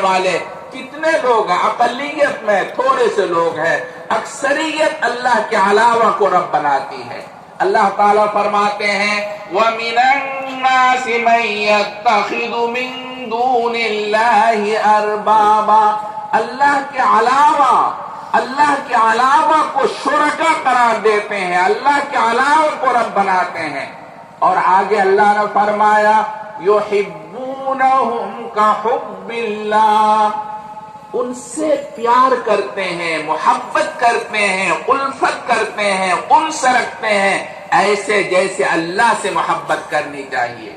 والے کتنے لوگ ہیں؟ اقلیت میں تھوڑے سے لوگ ہیں، اکثریت اللہ کے علاوہ کو رب بناتی ہے۔ اللہ تعالیٰ فرماتے ہیں وَمِنَ النَّاسِ مَن يَتَّخِذُ مِن دُونِ اللَّهِ أَرْبَابًا، اللہ کے علاوہ کو شرکا قرار دیتے ہیں، اللہ کے علاوہ کو رب بناتے ہیں۔ اور آگے اللہ نے فرمایا یحبونہم کحب اللہ، ان سے پیار کرتے ہیں، محبت کرتے ہیں، الفت کرتے ہیں، انس رکھتے ہیں، ایسے جیسے اللہ سے محبت کرنی چاہیے۔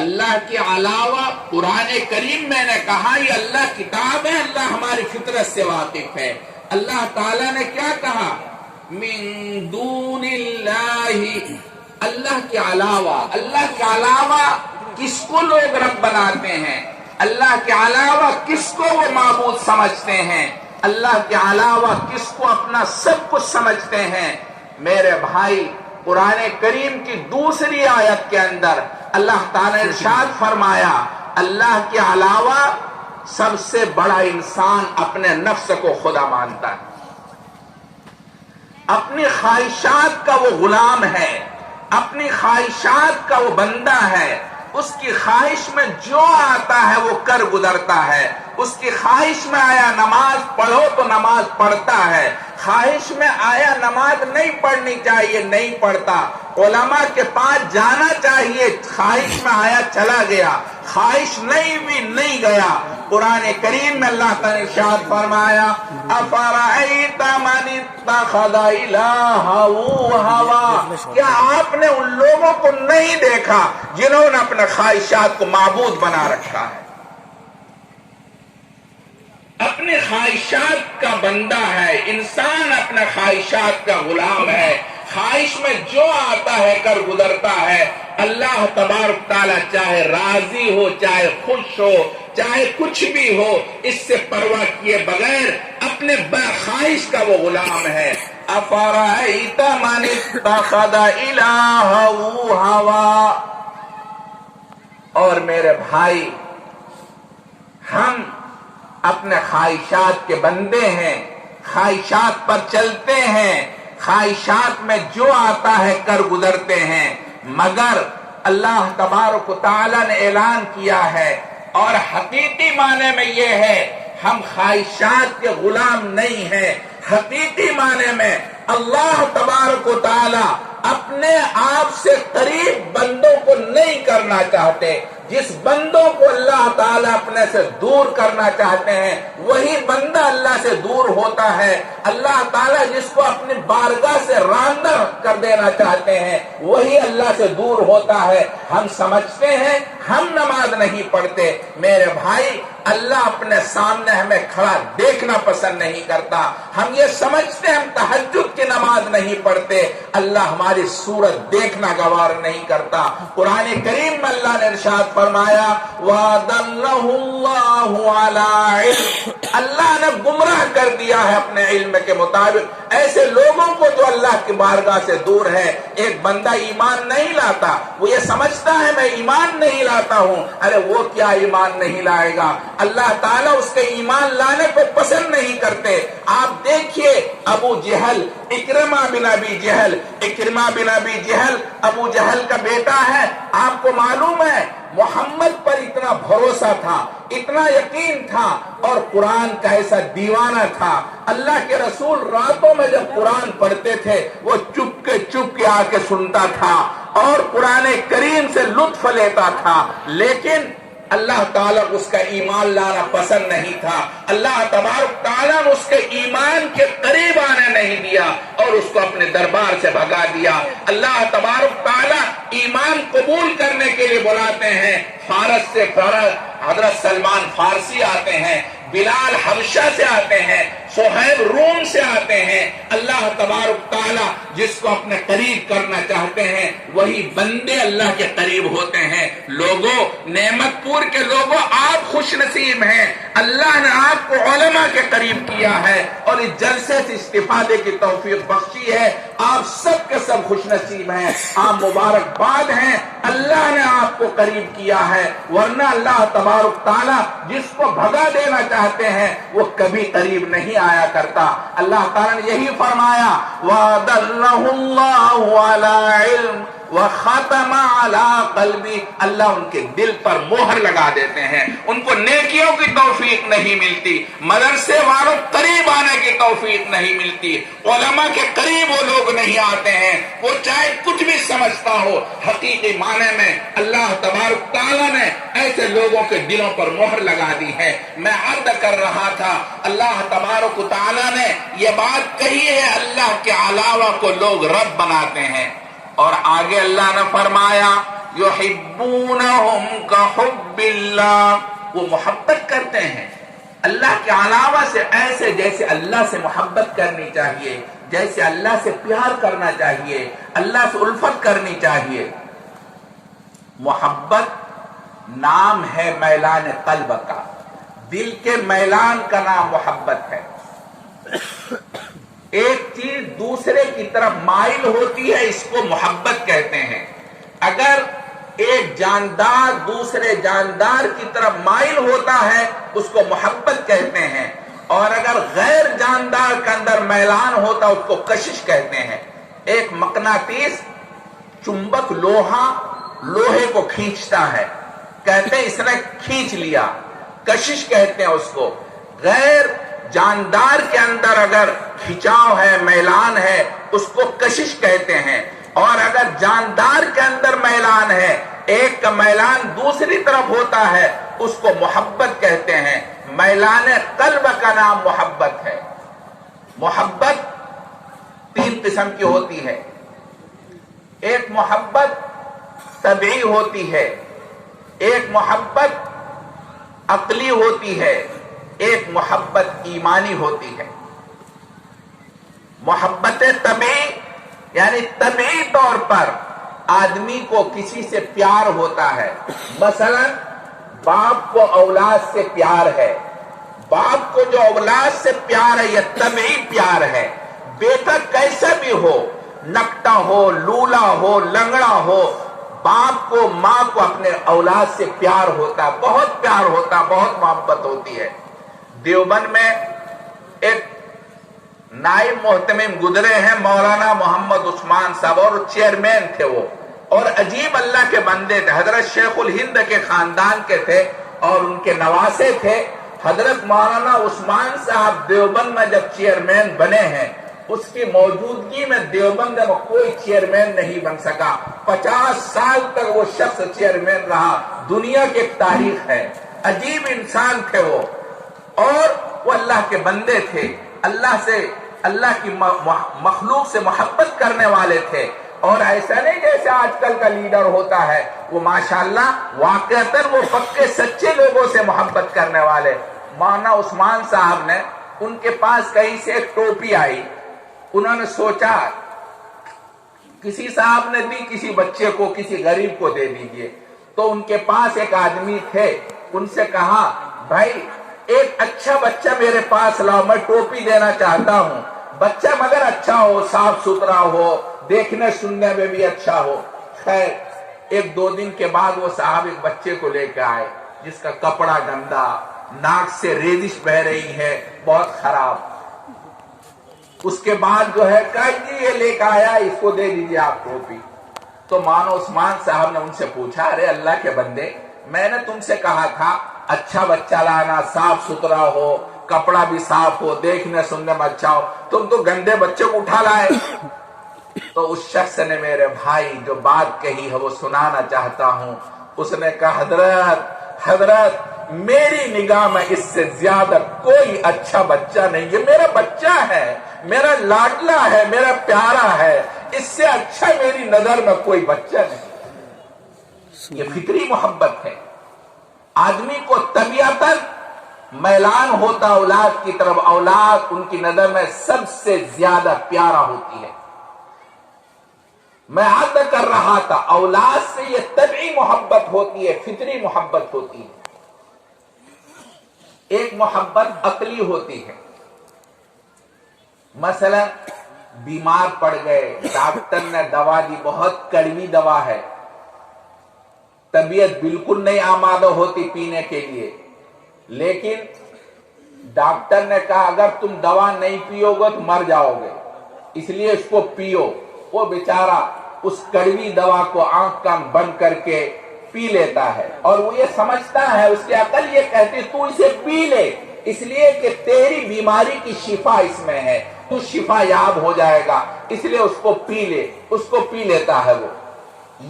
اللہ کے علاوہ قرآن کریم میں نے کہا یہ اللہ کتاب ہے، اللہ ہماری فطرت سے واقف ہے۔ اللہ تعالیٰ نے کیا کہا؟ من دون اللہ، اللہ کے علاوہ کس کو لوگ رب بناتے ہیں؟ اللہ کے علاوہ کس کو وہ معبود سمجھتے ہیں؟ اللہ کے علاوہ کس کو اپنا سب کچھ سمجھتے ہیں؟ میرے بھائی، قرآن کریم کی دوسری آیت کے اندر اللہ تعالیٰ نے ارشاد فرمایا اللہ کے علاوہ سب سے بڑا انسان اپنے نفس کو خدا مانتا ہے، اپنی خواہشات کا وہ غلام ہے، اپنی خواہشات کا وہ بندہ ہے، اس کی خواہش میں جو آتا ہے وہ کر گزرتا ہے، اس کی خواہش میں آیا نماز پڑھو تو نماز پڑھتا ہے، خواہش میں آیا نماز نہیں پڑھنی چاہیے نہیں پڑھتا، علماء کے پاس جانا چاہیے، خواہش میں آیا چلا گیا، خواہش نہیں بھی نہیں گیا۔ قرآن کریم میں اللہ تعالیٰ نے ارشاد فرمایا افرأیت من اتخذ الہہ ہوا، کیا آپ نے ان لوگوں کو نہیں دیکھا جنہوں نے اپنے خواہشات کو معبود بنا رکھا ہے؟ اپنے خواہشات کا بندہ ہے انسان، اپنے خواہشات کا غلام ہے، خواہش میں جو آتا ہے کر گزرتا ہے۔ اللہ تبارک تعالیٰ چاہے راضی ہو، چاہے خوش ہو، چاہے کچھ بھی ہو، اس سے پرواہ کیے بغیر اپنے خواہش کا وہ غلام ہے۔ افرأیت من اتخذ الہہ ہوا۔ اور میرے بھائی، ہم اپنے خواہشات کے بندے ہیں، خواہشات پر چلتے ہیں، خواہشات میں جو آتا ہے کر گزرتے ہیں، مگر اللہ تبارک و تعالیٰ نے اعلان کیا ہے اور حقیقی معنی میں یہ ہے ہم خواہشات کے غلام نہیں ہیں، حقیقی معنی میں اللہ تبارک و تعالیٰ اپنے آپ سے قریب بندوں کو نہیں کرنا چاہتے۔ جس بندوں کو اللہ تعالیٰ اپنے سے دور کرنا چاہتے ہیں وہی بندہ اللہ سے دور ہوتا ہے۔ اللہ تعالیٰ جس کو اپنی بارگاہ سے راندہ کر دینا چاہتے ہیں وہی اللہ سے دور ہوتا ہے۔ ہم سمجھتے ہیں ہم نماز نہیں پڑھتے، میرے بھائی اللہ اپنے سامنے ہمیں کھڑا دیکھنا پسند نہیں کرتا۔ ہم یہ سمجھتے ہم تہجد کی نماز نہیں پڑھتے، اللہ ہماری صورت دیکھنا گوار نہیں کرتا۔ قرآن کریم میں اللہ نے ارشاد فرمایا وَأَضَلَّهُ اللَّهُ عَلَىٰ عِلْمٍ، اللہ نے گمراہ کر دیا ہے اپنے علم کے مطابق ایسے لوگوں کو جو اللہ کی بارگاہ سے دور ہے۔ ایک بندہ ایمان نہیں لاتا، وہ یہ سمجھتا ہے میں ایمان نہیں لاتا ہوں، ارے وہ کیا ایمان نہیں لائے گا؟ اللہ تعالیٰ اس کے ایمان لانے کو پسند نہیں کرتے۔ آپ دیکھیے ابو جہل، اکرمہ بن ابی جہل ابو جہل کا بیٹا ہے، آپ کو معلوم ہے محمد پر اتنا بھروسہ تھا، اتنا یقین تھا، اور قرآن کا ایسا دیوانہ تھا۔ اللہ کے رسول راتوں میں جب قرآن پڑھتے تھے وہ چپ کے آ کے سنتا تھا اور قرآن کریم سے لطف لیتا تھا، لیکن اللہ تعالیٰ اس کا ایمان لانا پسند نہیں تھا۔ اللہ تبارک تعالیٰ نے اس کے ایمان کے قریب آنے نہیں دیا اور اس کو اپنے دربار سے بھگا دیا۔ اللہ تبارک تعالیٰ ایمان قبول کرنے کے لیے بلاتے ہیں، فارس سے حضرت سلمان فارسی آتے ہیں، بلال حبشہ سے آتے ہیں, صہیب روم سے آتے ہیں. اللہ تبارک تعالیٰ جس کو اپنے قریب کرنا چاہتے ہیں وہی بندے اللہ کے قریب ہوتے ہیں. لوگوں, نعمت پور کے لوگوں, آپ خوش نصیب ہیں, اللہ نے آپ کو علماء کے قریب کیا ہے اور اس جلسے سے استفادے کی توفیق بخشی ہے. آپ سب کے سب خوش نصیب ہیں, آپ مبارکباد ہیں, اللہ نے آپ کو قریب کیا ہے. ورنہ اللہ تبارک تعالیٰ جس کو بھگا دینا چاہتے ہیں وہ کبھی قریب نہیں آیا کرتا. اللہ تعالیٰ نے یہی فرمایا, وَأَدَلَّهُ اللَّهُ عَلَىٰ عِلْمٍ وَخَتَمَ عَلَىٰ قَلْبِهِ, اللہ ان کے دل پر مہر لگا دیتے ہیں. ان کو نیکیوں کی توفیق نہیں ملتی, مدرسے والوں قریب آنے کی توفیق نہیں ملتی, علماء کے قریب وہ لوگ نہیں آتے ہیں. وہ چاہے کچھ بھی سمجھتا ہو, حقیقی معنی میں اللہ تبارک تعالیٰ نے ایسے لوگوں کے دلوں پر مہر لگا دی ہے. میں عرض کر رہا تھا, اللہ تبارک تعالیٰ نے یہ بات کہی ہے اللہ کے علاوہ کو لوگ رب بناتے ہیں, اور آگے اللہ نے فرمایا یحبونہم کحب اللہ, وہ محبت کرتے ہیں اللہ کے علاوہ سے ایسے جیسے اللہ سے محبت کرنی چاہیے, جیسے اللہ سے پیار کرنا چاہیے, اللہ سے الفت کرنی چاہیے. محبت نام ہے میلان قلب کا, دل کے میلان کا نام محبت ہے. ایک چیز دوسرے کی طرف مائل ہوتی ہے, اس کو محبت کہتے ہیں. اگر ایک جاندار دوسرے جاندار کی طرف مائل ہوتا ہے اس کو محبت کہتے ہیں, اور اگر غیر جاندار کے اندر میلان ہوتا اس کو کشش کہتے ہیں. ایک مقناطیس چمبک لوہے کو کھینچتا ہے, کہتے ہیں اس نے کھینچ لیا, کشش کہتے ہیں اس کو. غیر جاندار کے اندر اگر کھچاؤ ہے, میلان ہے, اس کو کشش کہتے ہیں. اور اگر جاندار کے اندر میلان ہے, ایک کا میلان دوسری طرف ہوتا ہے, اس کو محبت کہتے ہیں. میلان قلب کا نام محبت ہے. محبت تین قسم کی ہوتی ہے. ایک محبت طبعی ہوتی ہے, ایک محبت عقلی ہوتی ہے, ایک محبت ایمانی ہوتی ہے. محبت طبعی یعنی طبعی طور پر آدمی کو کسی سے پیار ہوتا ہے. مثلا باپ کو اولاد سے پیار ہے, باپ کو جو اولاد سے پیار ہے یہ طبعی پیار ہے. بیٹا کیسا بھی ہو, نکٹا ہو, لولا ہو, لنگڑا ہو, باپ کو ماں کو اپنے اولاد سے پیار ہوتا, بہت پیار ہوتا, بہت محبت ہوتی ہے. دیوبند میں ایک نائب محتمم گزرے ہیں مولانا محمد عثمان صاحب, اور چیئرمین تھے وہ, اور عجیب اللہ کے بندے تھے. حضرت شیخ الہند کے خاندان کے تھے اور ان کے نواسے تھے. حضرت مولانا عثمان صاحب دیوبند میں جب چیئرمین بنے ہیں, اس کی موجودگی میں دیوبند میں کوئی چیئرمین نہیں بن سکا. 50 سال تک وہ شخص چیئرمین رہا. دنیا کی ایک تاریخ ہے. عجیب انسان تھے وہ, اور وہ اللہ کے بندے تھے, اللہ کی مخلوق سے محبت کرنے والے تھے. اور ایسا نہیں جیسے آج کل کا لیڈر ہوتا ہے, وہ ماشاءاللہ واقعتاً وہ پکے سچے لوگوں سے محبت کرنے والے. مولانا عثمان صاحب نے, ان کے پاس کہیں سے ایک ٹوپی آئی, انہوں نے سوچا کسی صاحب نے دی, کسی بچے کو, کسی غریب کو دے دیجئے. تو ان کے پاس ایک آدمی تھے, ان سے کہا بھائی ایک اچھا بچہ میرے پاس لاؤ, میں ٹوپی دینا چاہتا ہوں. بچہ مگر اچھا ہو, صاف ستھرا ہو, دیکھنے سننے میں بھی اچھا ہو. خیر 1-2 دن کے بعد وہ صاحب ایک بچے کو لے کے آئے جس کا کپڑا گندا, ناک سے ریزش بہ رہی ہے, بہت خراب. اس کے بعد جو ہے کہا جی یہ لے کے آیا, اس کو دے دیجیے آپ ٹوپی. تو مولانا عثمان صاحب نے ان سے پوچھا, ارے اللہ کے بندے, میں نے تم سے کہا تھا اچھا بچہ لانا, صاف ستھرا ہو, کپڑا بھی صاف ہو, دیکھنے سننے میں اچھا ہو, تم تو گندے بچے کو اٹھا لائے. تو اس شخص نے میرے بھائی جو بات کہی ہے وہ سنانا چاہتا ہوں. اس نے کہا حضرت میری نگاہ میں اس سے زیادہ کوئی اچھا بچہ نہیں, یہ میرا بچہ ہے, میرا لاڈلا ہے, میرا پیارا ہے, اس سے اچھا میری نظر میں کوئی بچہ نہیں. یہ فطری محبت ہے. آدمی کو طبیعتاً میلان ہوتا اولاد کی طرف، اولاد ان کی نظر میں سب سے زیادہ پیارا ہوتی ہے۔ میں عرض کر رہا تھا اولاد سے یہ طبعی محبت ہوتی ہے، فطری محبت ہوتی ہے۔ ایک محبت عقلی ہوتی ہے، مثلا بیمار پڑ گئے، ڈاکٹر نے دوا دی، بہت کڑوی دوا ہے، طبیعت بالکل نہیں آمادہ ہوتی پینے کے لیے، لیکن ڈاکٹر نے کہا اگر تم دوا نہیں پیو گے تو مر جاؤ گے، اس لیے اس کو پیو۔ وہ بیچارہ اس کڑوی دوا کو آنکھ کان بند کر کے پی لیتا ہے، اور وہ یہ سمجھتا ہے، اس کی عقل یہ کہتی تو اسے پی لے، اس لیے کہ تیری بیماری کی شفا اس میں ہے، تو شفا یاب ہو جائے گا، اس لیے اس کو پی لے، اس کو پی لیتا ہے۔ وہ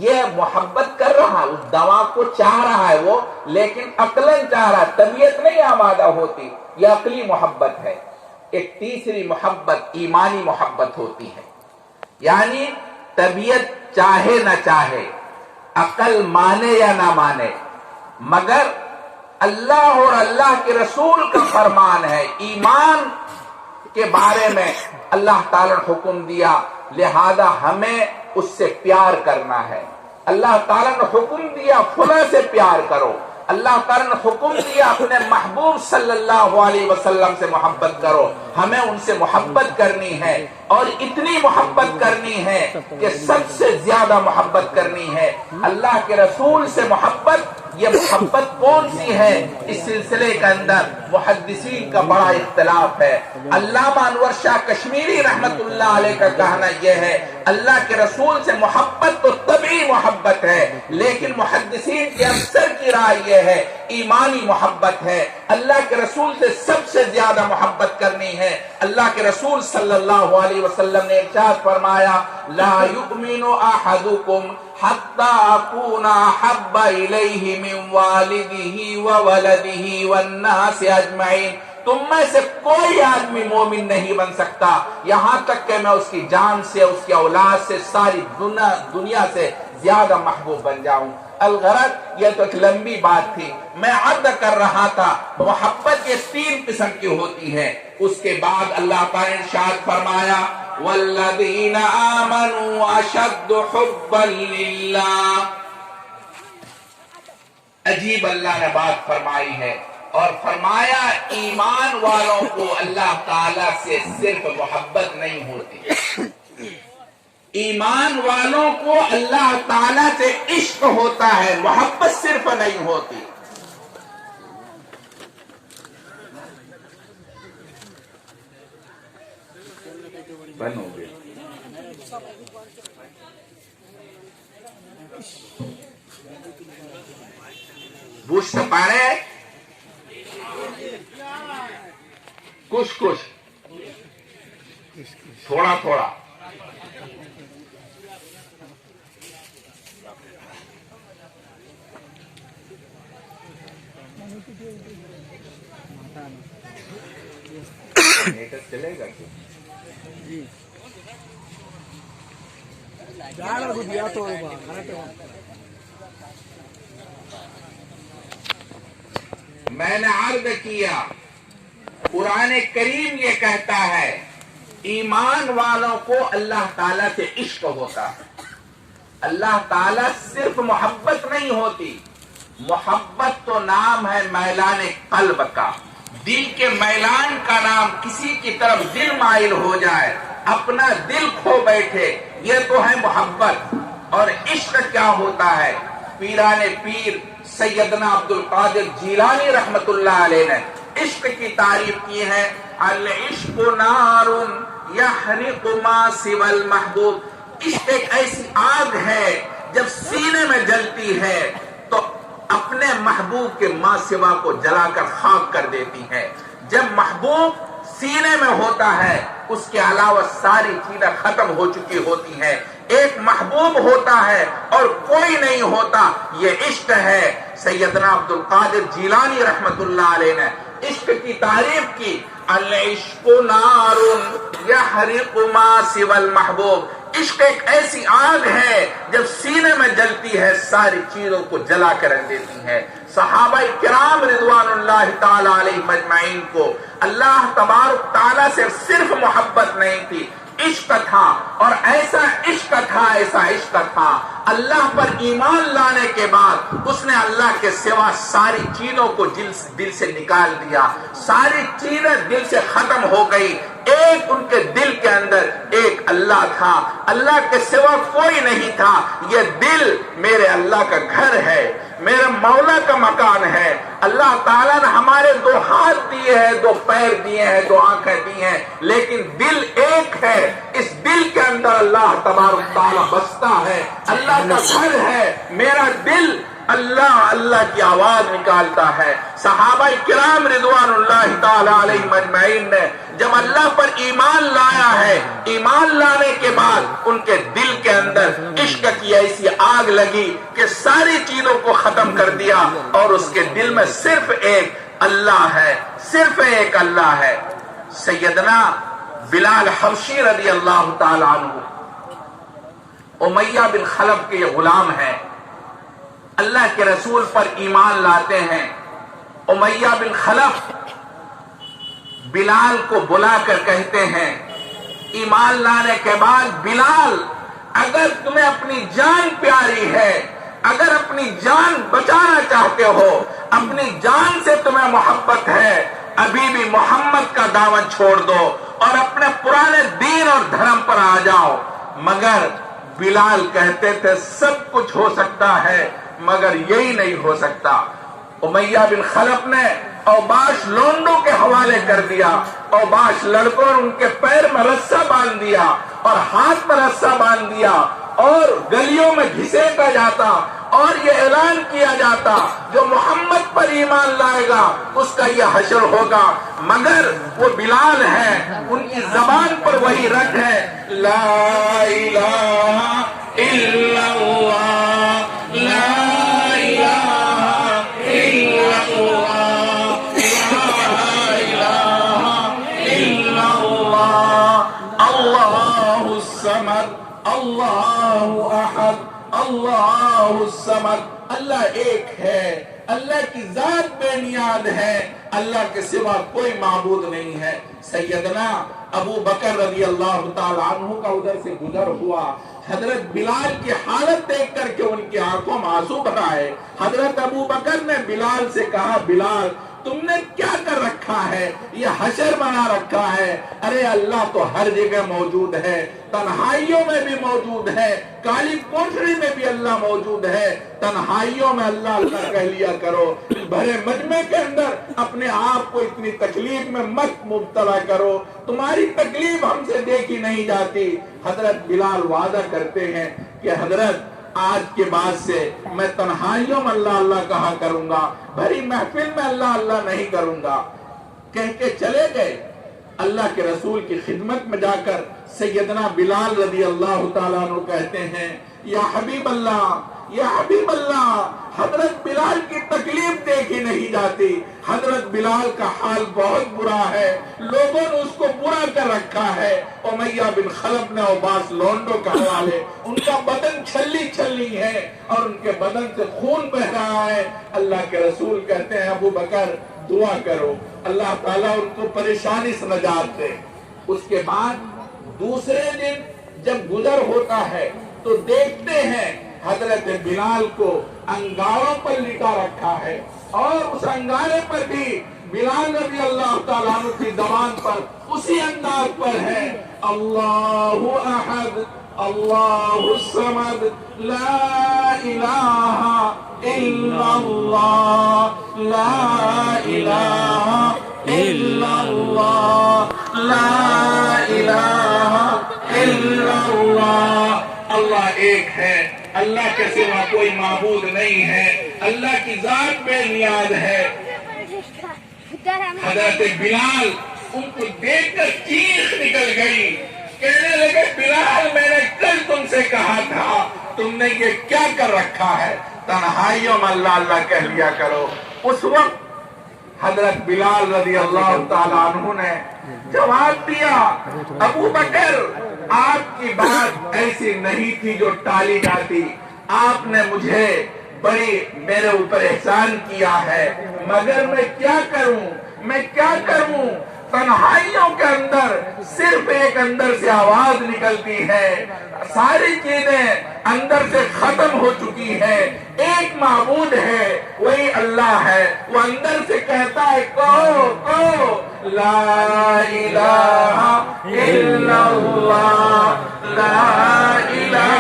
یہ محبت کر رہا، اس دوا کو چاہ رہا ہے وہ، لیکن عقلاً چاہ رہا، طبیعت نہیں آمادہ ہوتی، یہ عقلی محبت ہے۔ ایک تیسری محبت ایمانی محبت ہوتی ہے، یعنی طبیعت چاہے نہ چاہے، عقل مانے یا نہ مانے، مگر اللہ اور اللہ کے رسول کا فرمان ہے، ایمان کے بارے میں اللہ تعالیٰ نے حکم دیا، لہذا ہمیں اس سے پیار کرنا ہے۔ اللہ تعالیٰ نے حکم دیا فلاں سے پیار کرو، اللہ تعالیٰ نے حکم دیا اپنے محبوب صلی اللہ علیہ وسلم سے محبت کرو، ہمیں ان سے محبت کرنی ہے، اور اتنی محبت کرنی ہے کہ سب سے زیادہ محبت کرنی ہے۔ اللہ کے رسول سے محبت، یہ محبت کون سی ہے؟ اس سلسلے کے اندر محدثین کا بڑا اختلاف ہے۔ علامہ انور شاہ کشمیری رحمت اللہ علیہ کا کہنا یہ ہے اللہ کے رسول سے محبت تو طبعی محبت ہے، لیکن محدثین کے اکثر کی رائے یہ ہے ایمانی محبت ہے، اللہ کے رسول سے سب سے زیادہ محبت کرنی ہے۔ اللہ کے رسول صلی اللہ علیہ وسلم نے ارشاد فرمایا لا یؤمن احدکم حتی اکون احب الیہ من والدہ وولدہ والناس اجمعین، تم میں سے کوئی آدمی مومن نہیں بن سکتا یہاں تک کہ میں اس کی جان سے، اس کی اولاد سے، ساری دنیا سے زیادہ محبوب بن جاؤں۔ الغرض یہ تو ایک لمبی بات تھی، میں عرض کر رہا تھا محبت یہ تین قسم کی ہوتی ہے۔ اس کے بعد اللہ تعالی نے ارشاد فرمایا والذین آمنوا اشد حبا للہ، عجیب اللہ نے بات فرمائی ہے، اور فرمایا ایمان والوں کو اللہ تعالی سے صرف محبت نہیں ہوتی، ایمان والوں کو اللہ تعالی سے عشق ہوتا ہے، محبت صرف نہیں ہوتی۔ بن ہو گئے بوجھ پا رہے کچھ تھوڑا تھوڑا۔ چلے گا میں نے عرض کیا قرآن کریم یہ کہتا ہے ایمان والوں کو اللہ تعالیٰ سے عشق ہوتا ہے، اللہ تعالیٰ صرف محبت نہیں ہوتی، محبت تو نام ہے میلان قلب کا، دل کے میلان کا نام، کسی کی طرف دل مائل ہو جائے، اپنا دل کھو بیٹھے، یہ تو ہے محبت۔ اور عشق کیا ہوتا ہے؟ پیران پیر سیدنا عبد القادر جیلانی رحمت اللہ علیہ نے عشق کی تعریف کی ہے، العشق نار یحرق ما سوى المحبوب، عشق ایک ایسی آگ ہے جب سینے میں جلتی ہے تو اپنے محبوب کے ما سوا کو جلا کر خاک کر دیتی ہے۔ جب محبوب سینے میں ہوتا ہے اس کے علاوہ ساری چیزیں ختم ہو چکی ہوتی ہیں، ایک محبوب ہوتا ہے اور کوئی نہیں ہوتا، یہ عشق ہے۔ سیدنا عبد القادر جیلانی رحمت اللہ علیہ نے عشق کی تعریف کی، العشق نار یحرق ما سوى المحبوب، عشق ایک ایسی آگ ہے جب سینے میں جلتی ہے ساری چیزوں کو جلا کر رکھ دیتی ہے۔ صحابہ کرام رضوان اللہ تعالی علیہم اجمعین کو اللہ تبارک تعالیٰ سے صرف محبت نہیں تھی، عشق تھا، اور ایسا عشق تھا اللہ پر ایمان لانے کے بعد اس نے اللہ کے سوا ساری چیزوں کو دل سے نکال دیا، ساری چیزیں دل سے ختم ہو گئی، ایک ان کے دل کے اندر ایک اللہ تھا، اللہ کے سوا کوئی نہیں تھا۔ یہ دل میرے اللہ کا گھر ہے، میرے مولا کا مکان ہے۔ اللہ تعالیٰ نے ہمارے دو ہاتھ دیے ہیں، دو پیر دیے ہیں، دو آنکھیں دی ہیں، لیکن دل ایک ہے۔ اس دل کے اندر اللہ تبارک تعالیٰ بستا ہے، اللہ کا گھر ہے۔ میرا دل اللہ اللہ کی آواز نکالتا ہے۔ صحابہ کرام رضوان اللہ تعالی علیہم اجمعین نے جب اللہ پر ایمان لایا ہے، ایمان لانے کے بعد ان کے دل کے اندر عشق کی ایسی آگ لگی کہ ساری چیزوں کو ختم کر دیا، اور اس کے دل میں صرف ایک اللہ ہے، صرف ایک اللہ ہے۔ سیدنا بلال حبشی رضی اللہ تعالی عنہ امیہ بن خلف کے یہ غلام ہیں، اللہ کے رسول پر ایمان لاتے ہیں۔ امیہ بن خلف بلال کو بلا کر کہتے ہیں، ایمان لانے کے بعد بلال، اگر تمہیں اپنی جان پیاری ہے، اگر اپنی جان بچانا چاہتے ہو، اپنی جان سے تمہیں محبت ہے، ابھی بھی محمد کا دعوت چھوڑ دو اور اپنے پرانے دین اور دھرم پر آ جاؤ۔ مگر بلال کہتے تھے سب کچھ ہو سکتا ہے مگر یہی نہیں ہو سکتا۔ امیہ بن خلف نے اوباش لونڈوں کے حوالے کر دیا، اوباش لڑکوں ان کے پیر میں رسا باندھ دیا اور ہاتھ میں رسا باندھ دیا، اور گلیوں میں گھسیٹا جاتا اور یہ اعلان کیا جاتا جو محمد پر ایمان لائے گا اس کا یہ حشر ہوگا۔ مگر وہ بلال ہے، ان کی زبان پر وہی رٹ ہے، لا الہ الا اللہ، لا الہ الا اللہ، لا الہ الا اللہ، اللہ الصمد، اللہ احد، اللہ الصمد۔ اللہ ایک ہے، اللہ کی ذات بے نیاز ہے، اللہ کے سوا کوئی معبود نہیں ہے۔ سیدنا ابو بکر رضی اللہ تعالی عنہ کا ادھر سے گزر ہوا، حضرت بلال کی حالت دیکھ کر کے ان کی آنکھوں میں آنسو بھر آئے۔ حضرت ابو بکر نے بلال سے کہا، بلال تم نے کیا کر رکھا ہے، یہ حشر بنا رکھا ہے؟ ارے اللہ تو ہر جگہ موجود ہے، تنہائیوں میں بھی موجود ہے، کالی کوٹری میں بھی اللہ موجود ہے۔ تنہائیوں میں اللہ اللہ کہہ لیا کرو، بھرے مجمع کے اندر اپنے آپ کو اتنی تکلیف میں مت مبتلا کرو، تمہاری تکلیف ہم سے دیکھی نہیں جاتی۔ حضرت بلال وعدہ کرتے ہیں کہ حضرت آج کے بعد سے میں تنہائیوں میں اللہ اللہ کہا کروں گا، بھری محفل میں اللہ اللہ نہیں کروں گا۔ کہہ کے چلے گئے۔ اللہ کے رسول کی خدمت میں جا کر سیدنا بلال رضی اللہ تعالیٰ عنہ کہتے ہیں، یا حبیب اللہ، یا حبیب اللہ، حضرت بلال کی تکلیف دیکھی نہیں جاتی، حضرت بلال کا حال بہت برا ہے، لوگوں نے اس کو برا کر رکھا ہے۔ امیہ بن خلف نے اوباس لونڈوں کا حوالے، ان کا بدن چھلی چھلی ہے اور ان کے بدن سے خون بہ رہا ہے۔ اللہ کے رسول کہتے ہیں، ابو بکر دعا کرو اللہ تعالیٰ ان کو پریشانی سے نجات دے۔ اس کے بعد دوسرے دن جب گزر ہوتا ہے تو دیکھتے ہیں حضرت بلال کو انگاروں پر لٹا رکھا ہے، اور اس انگارے پر بھی بلال رضی اللہ تعالیٰ عنہ کی زبان پر اسی انداز پر ہے، اللہ احد، اللہ الصمد، لا الہ الا اللہ، لا الہ الا اللہ، لا الہ الا اللہ۔ اللہ ایک ہے، اللہ کے سوا کوئی معبود نہیں ہے، اللہ کی ذات بے نیاز ہے۔ حضرت بلال ان کو دیکھ کر چیخ نکل گئی، کہنے لگے، بلال میں نے کل تم سے کہا تھا، تم نے یہ کیا کر رکھا ہے؟ تنہائیوں میں اللہ اللہ کہہ لیا کرو۔ اس وقت حضرت بلال رضی اللہ تعالیٰ عنہ نے جواب دیا، ابو بکر آپ کی بات ایسی نہیں تھی جو ٹالی جاتی. آپ نے مجھے بڑی میرے اوپر احسان کیا ہے، مگر میں کیا کروں؟ تنہائیوں کے اندر صرف ایک اندر سے آواز نکلتی ہے، ساری چیزیں اندر سے ختم ہو چکی ہے، ایک معبود ہے، وہی اللہ ہے. وہ اندر سے کہتا ہے کہو لا الہ الا اللہ، لا الہ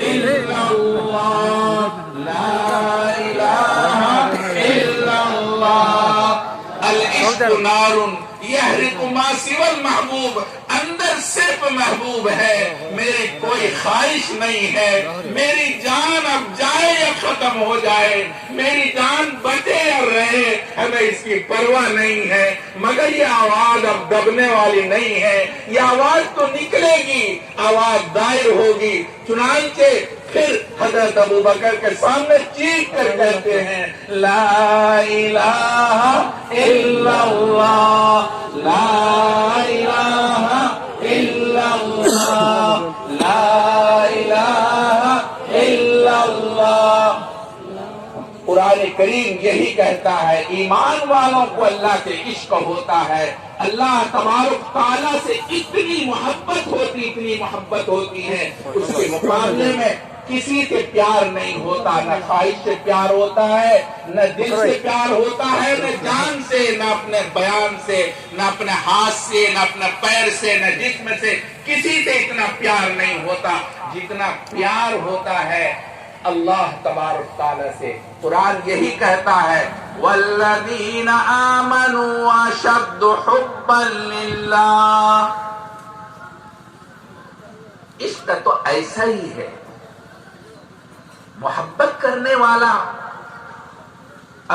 الا اللہ، لا الہ الا اللہ. العشق نار یحرق ما سوى المحبوب. اندر صرف محبوب ہے، میری کوئی خواہش نہیں ہے. میری جان اب جائے یا ختم ہو جائے، میری جان بچے یا رہے، ہمیں اس کی پرواہ نہیں ہے. مگر یہ آواز اب دبنے والی نہیں ہے، یہ آواز تو نکلے گی، آواز دائر ہوگی. چنانچہ پھر حضرت ابوبکر کے سامنے چیخ کر کہتے ہیں لا الہ الا اللہ، لا الہ الا اللہ، لا الہ الا اللہ. قرآن کریم یہی کہتا ہے ایمان والوں کو اللہ سے عشق ہوتا ہے. اللہ تبارک تعالیٰ سے اتنی محبت ہوتی ہے، اس کے مقابلے میں کسی سے پیار نہیں ہوتا. نہ خواہش سے پیار ہوتا ہے، نہ دل سے پیار ہوتا ہے، نہ جان سے، نہ اپنے بیان سے، نہ اپنے ہاتھ سے، نہ اپنے پیر سے، نہ جسم سے. کسی سے اتنا پیار نہیں ہوتا جتنا پیار ہوتا ہے اللہ تبارک تعالیٰ سے. قرآن یہی کہتا ہے والذین آمنوا اشد حبا للہ. عشق تو ایسا ہی ہے، محبت کرنے والا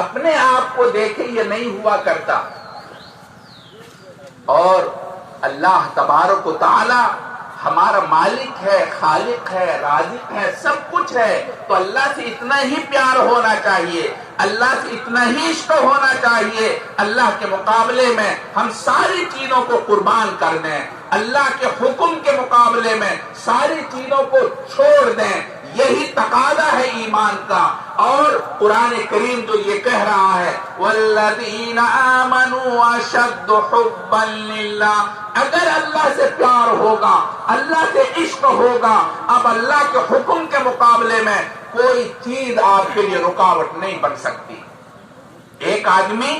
اپنے آپ کو دیکھے یہ نہیں ہوا کرتا، اور اللہ تبارک و تعالی ہمارا مالک ہے، خالق ہے، رازق ہے، سب کچھ ہے. تو اللہ سے اتنا ہی پیار ہونا چاہیے، اللہ سے اتنا ہی عشق ہونا چاہیے. اللہ کے مقابلے میں ہم ساری چیزوں کو قربان کر دیں، اللہ کے حکم کے مقابلے میں ساری چیزوں کو چھوڑ دیں. یہی تقاضا ہے ایمان کا. اور قرآن کریم تو یہ کہہ رہا ہے والذین آمنوا اشد حبا للہ. اگر اللہ سے پیار ہوگا، اللہ سے عشق ہوگا، اب اللہ کے حکم کے مقابلے میں کوئی چیز آپ کے لیے رکاوٹ نہیں بن سکتی. ایک آدمی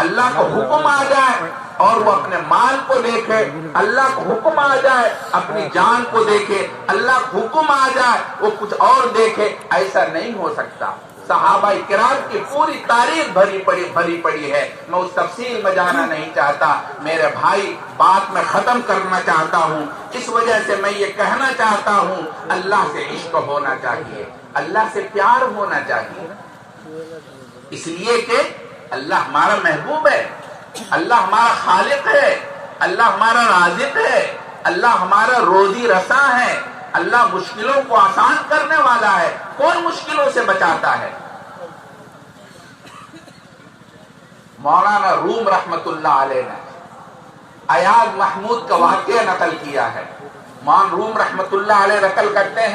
اللہ کو حکم آ جائے اور وہ اپنے مال کو دیکھے، اللہ کو حکم آ جائے اپنی جان کو دیکھے، اللہ کو حکم آ جائے وہ کچھ اور دیکھے، ایسا نہیں ہو سکتا. صحابہ کرام کی پوری تاریخ بھری پڑی ہے، میں اس تفصیل میں جانا نہیں چاہتا. میرے بھائی بات میں ختم کرنا چاہتا ہوں، اس وجہ سے میں یہ کہنا چاہتا ہوں اللہ سے عشق ہونا چاہیے، اللہ سے پیار ہونا چاہیے. اس لیے کہ اللہ ہمارا محبوب ہے، اللہ ہمارا خالق ہے، اللہ ہمارا رازق ہے، اللہ ہمارا روزی رساں ہے، اللہ مشکلوں کو آسان کرنے والا ہے. کون مشکلوں سے بچاتا ہے؟ مولانا روم رحمت اللہ علیہ نے ایاز محمود کا واقعہ نقل کیا ہے. مولانا روم رحمت اللہ علیہ نقل کرتے ہیں